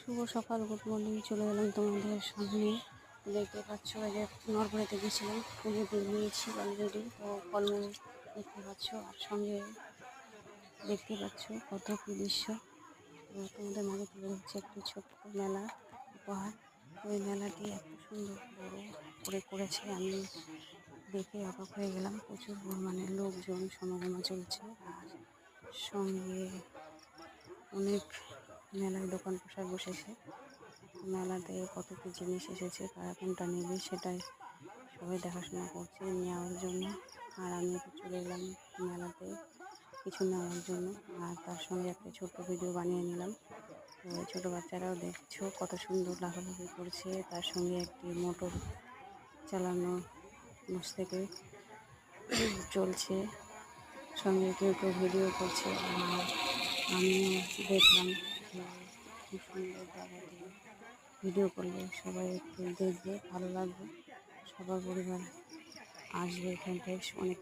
শুভ সকাল, good morning. চলে এলাম তোমাদের সামনে। দেখতে পাচ্ছ যে নরবরেতে গেছিলাম, পুজো দিয়ে নিয়েছি অলরেডি। তো ফলমূল দেখতে পাচ্ছ, আর সঙ্গে দেখতে পাচ্ছ কত কী দৃশ্য। তো তোমাদের মাঝে তুলে ধরছে একটি ছোট্ট মেলা উপহার। ওই মেলাটি এত সুন্দর বড় করে করেছে, আমি দেখে অবাক হয়ে গেলাম। প্রচুর পরিমাণে লোকজন সমাগম চলছে, আর সঙ্গে অনেক মেলায় দোকান পোশাক বসেছে। মেলাতে কত কী জিনিস এসেছে, কারা কোনটা নেবে সেটাই সবাই দেখাশোনা করছে নেওয়ার জন্য। আর আমি চলে এলাম মেলাতে কিছু নেওয়ার জন্য, আর তার সঙ্গে একটা ছোট্ট ভিডিও বানিয়ে নিলাম। তো ছোটো বাচ্চারাও দেখছো কত সুন্দর লাফালাফি করছে। তার সঙ্গে একটি মোটর চালানো নিচ থেকে চলছে, সঙ্গে কেউ কেউ ভিডিও করছে। আর আমিও দেখলাম যে খুব সুন্দর জায়গাটি, ভিডিও করলে সবাই একটু দেখবে, ভালো লাগবে। সবার পরিবার আসবে এখানটায়, অনেক